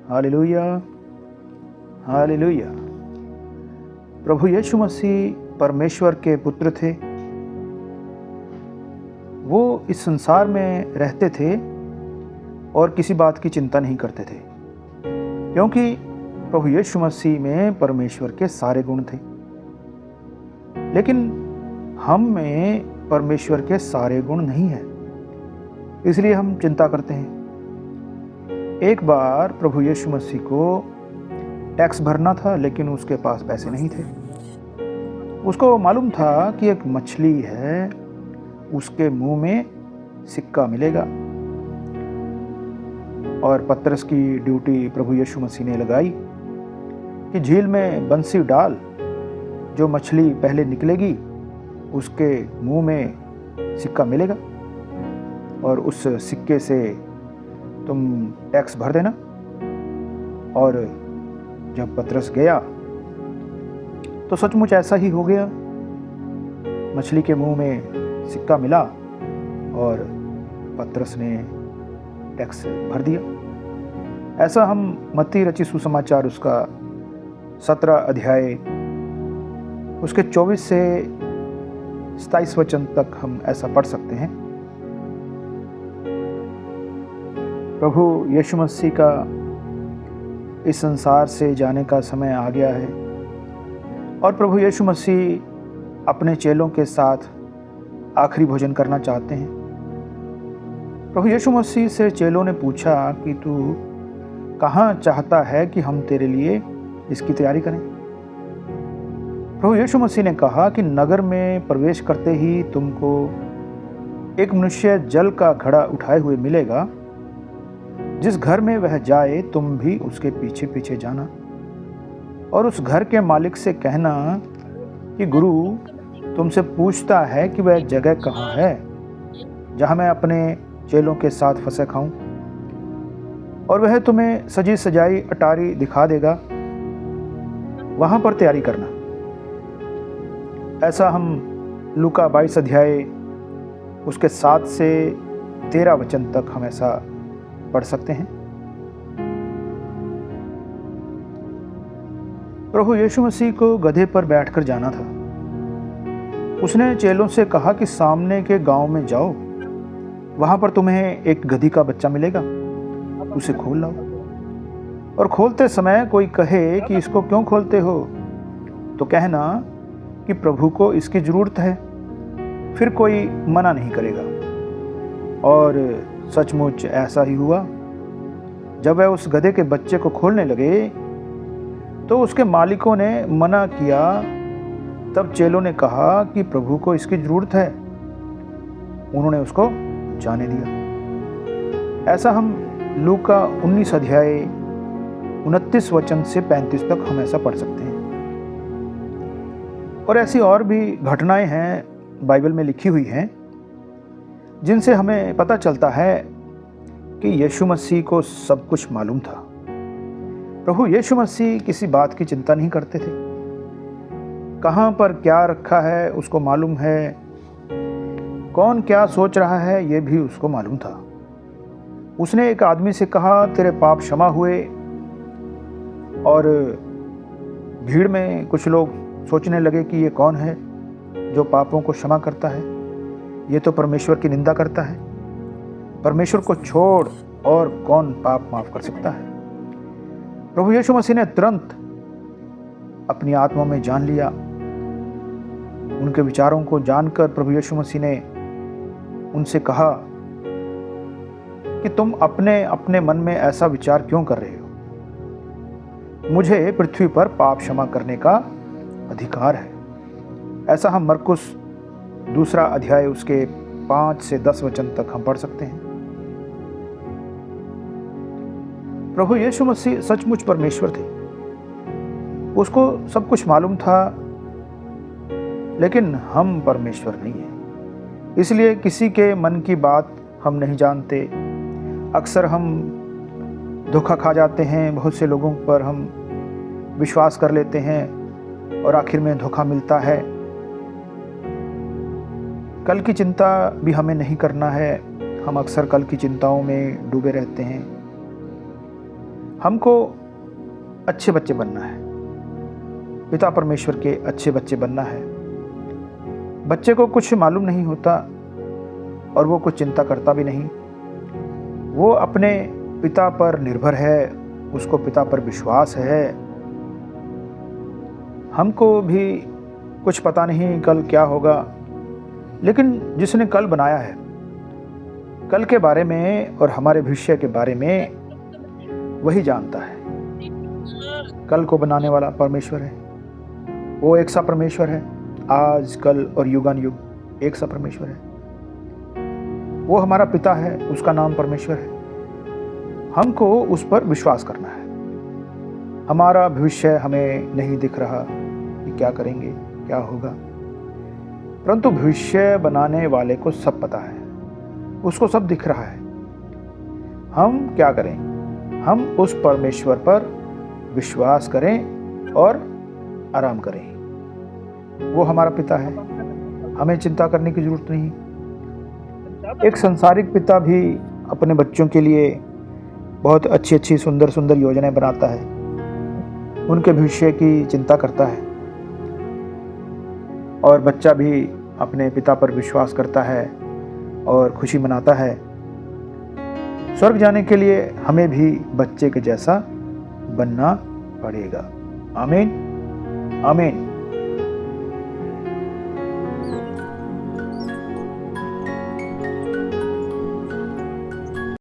Hallelujah, hallelujah. प्रभु यीशु मसीह परमेश्वर के पुत्र थे। वो इस संसार में रहते थे और किसी बात की चिंता नहीं करते थे, क्योंकि प्रभु यीशु मसीह में परमेश्वर के सारे गुण थे। लेकिन हम में परमेश्वर के सारे गुण नहीं हैं, इसलिए हम चिंता करते हैं। एक बार प्रभु यीशु मसीह को टैक्स भरना था, लेकिन उसके पास पैसे नहीं थे। उसको मालूम था कि एक मछली है, उसके मुंह में सिक्का मिलेगा। और पतरस की ड्यूटी प्रभु यीशु मसीह ने लगाई कि झील में बंसी डाल, जो मछली पहले निकलेगी उसके मुंह में सिक्का मिलेगा और उस सिक्के से तुम टैक्स भर देना। और जब पतरस गया तो सचमुच ऐसा ही हो गया। मछली के मुंह में सिक्का मिला और पतरस ने टैक्स भर दिया। ऐसा हम मत्ती रचित सुसमाचार उसका 17 अध्याय उसके 24 से 27 वचन तक हम ऐसा पढ़ सकते हैं। प्रभु यीशु मसीह का इस संसार से जाने का समय आ गया है और प्रभु यीशु मसीह अपने चेलों के साथ आखिरी भोजन करना चाहते हैं। प्रभु यीशु मसीह से चेलों ने पूछा कि तू कहाँ चाहता है कि हम तेरे लिए इसकी तैयारी करें। प्रभु यीशु मसीह ने कहा कि नगर में प्रवेश करते ही तुमको एक मनुष्य जल का घड़ा उठाए हुए मिलेगा। जिस घर में वह जाए तुम भी उसके पीछे पीछे जाना और उस घर के मालिक से कहना कि गुरु तुमसे पूछता है कि वह जगह कहाँ है जहाँ मैं अपने चेलों के साथ फंसे खाऊं, और वह तुम्हें सजी सजाई अटारी दिखा देगा, वहां पर तैयारी करना। ऐसा हम लूका 22 अध्याय उसके 7 से 13 वचन तक हम ऐसा पढ़ सकते हैं। प्रभु यीशु मसीह को गधे पर बैठकर जाना था। उसने चेलों से कहा कि सामने के गांव में जाओ, वहां पर तुम्हें एक गधी का बच्चा मिलेगा, उसे खोल लाओ। और खोलते समय कोई कहे कि इसको क्यों खोलते हो, तो कहना कि प्रभु को इसकी जरूरत है, फिर कोई मना नहीं करेगा। और सचमुच ऐसा ही हुआ। जब वह उस गधे के बच्चे को खोलने लगे तो उसके मालिकों ने मना किया। तब चेलों ने कहा कि प्रभु को इसकी जरूरत है, उन्होंने उसको जाने दिया। ऐसा हम लूका 19 अध्याय 29 वचन से 35 तक हम ऐसा पढ़ सकते हैं। और ऐसी और भी घटनाएं हैं बाइबल में लिखी हुई हैं, जिनसे हमें पता चलता है कि यीशु मसीह को सब कुछ मालूम था। प्रभु यीशु मसीह किसी बात की चिंता नहीं करते थे। कहाँ पर क्या रखा है उसको मालूम है, कौन क्या सोच रहा है ये भी उसको मालूम था। उसने एक आदमी से कहा तेरे पाप क्षमा हुए, और भीड़ में कुछ लोग सोचने लगे कि ये कौन है जो पापों को क्षमा करता है, ये तो परमेश्वर की निंदा करता है। परमेश्वर को छोड़ और कौन पाप माफ कर सकता है। प्रभु यीशु मसीह ने तुरंत अपनी आत्मा में जान लिया। उनके विचारों को जानकर प्रभु यीशु मसीह ने उनसे कहा कि तुम अपने अपने मन में ऐसा विचार क्यों कर रहे हो, मुझे पृथ्वी पर पाप क्षमा करने का अधिकार है। ऐसा हम मरकुस 2 अध्याय उसके 5 से 10 वचन तक हम पढ़ सकते हैं। प्रभु यीशु मसीह सचमुच परमेश्वर थे। उसको सब कुछ मालूम था, लेकिन हम परमेश्वर नहीं हैं, इसलिए किसी के मन की बात हम नहीं जानते। अक्सर हम धोखा खा जाते हैं, बहुत से लोगों पर हम विश्वास कर लेते हैं और आखिर में धोखा मिलता है। कल की चिंता भी हमें नहीं करना है। हम अक्सर कल की चिंताओं में डूबे रहते हैं। हमको अच्छे बच्चे बनना है, पिता परमेश्वर के अच्छे बच्चे बनना है। बच्चे को कुछ मालूम नहीं होता और वो कुछ चिंता करता भी नहीं। वो अपने पिता पर निर्भर है, उसको पिता पर विश्वास है। हमको भी कुछ पता नहीं कल क्या होगा, लेकिन जिसने कल बनाया है, कल के बारे में और हमारे भविष्य के बारे में वही जानता है। कल को बनाने वाला परमेश्वर है, वो एक सा परमेश्वर है, आज कल और युगान युग एक सा परमेश्वर है। वो हमारा पिता है, उसका नाम परमेश्वर है। हमको उस पर विश्वास करना है। हमारा भविष्य हमें नहीं दिख रहा कि क्या करेंगे, क्या होगा, परंतु भविष्य बनाने वाले को सब पता है, उसको सब दिख रहा है। हम क्या करें? हम उस परमेश्वर पर विश्वास करें और आराम करें। वो हमारा पिता है, हमें चिंता करने की जरूरत नहीं। एक संसारिक पिता भी अपने बच्चों के लिए बहुत अच्छी अच्छी सुंदर सुंदर योजनाएं बनाता है, उनके भविष्य की चिंता करता है, और बच्चा भी अपने पिता पर विश्वास करता है और खुशी मनाता है। स्वर्ग जाने के लिए हमें भी बच्चे के जैसा बनना पड़ेगा। आमीन, आमीन।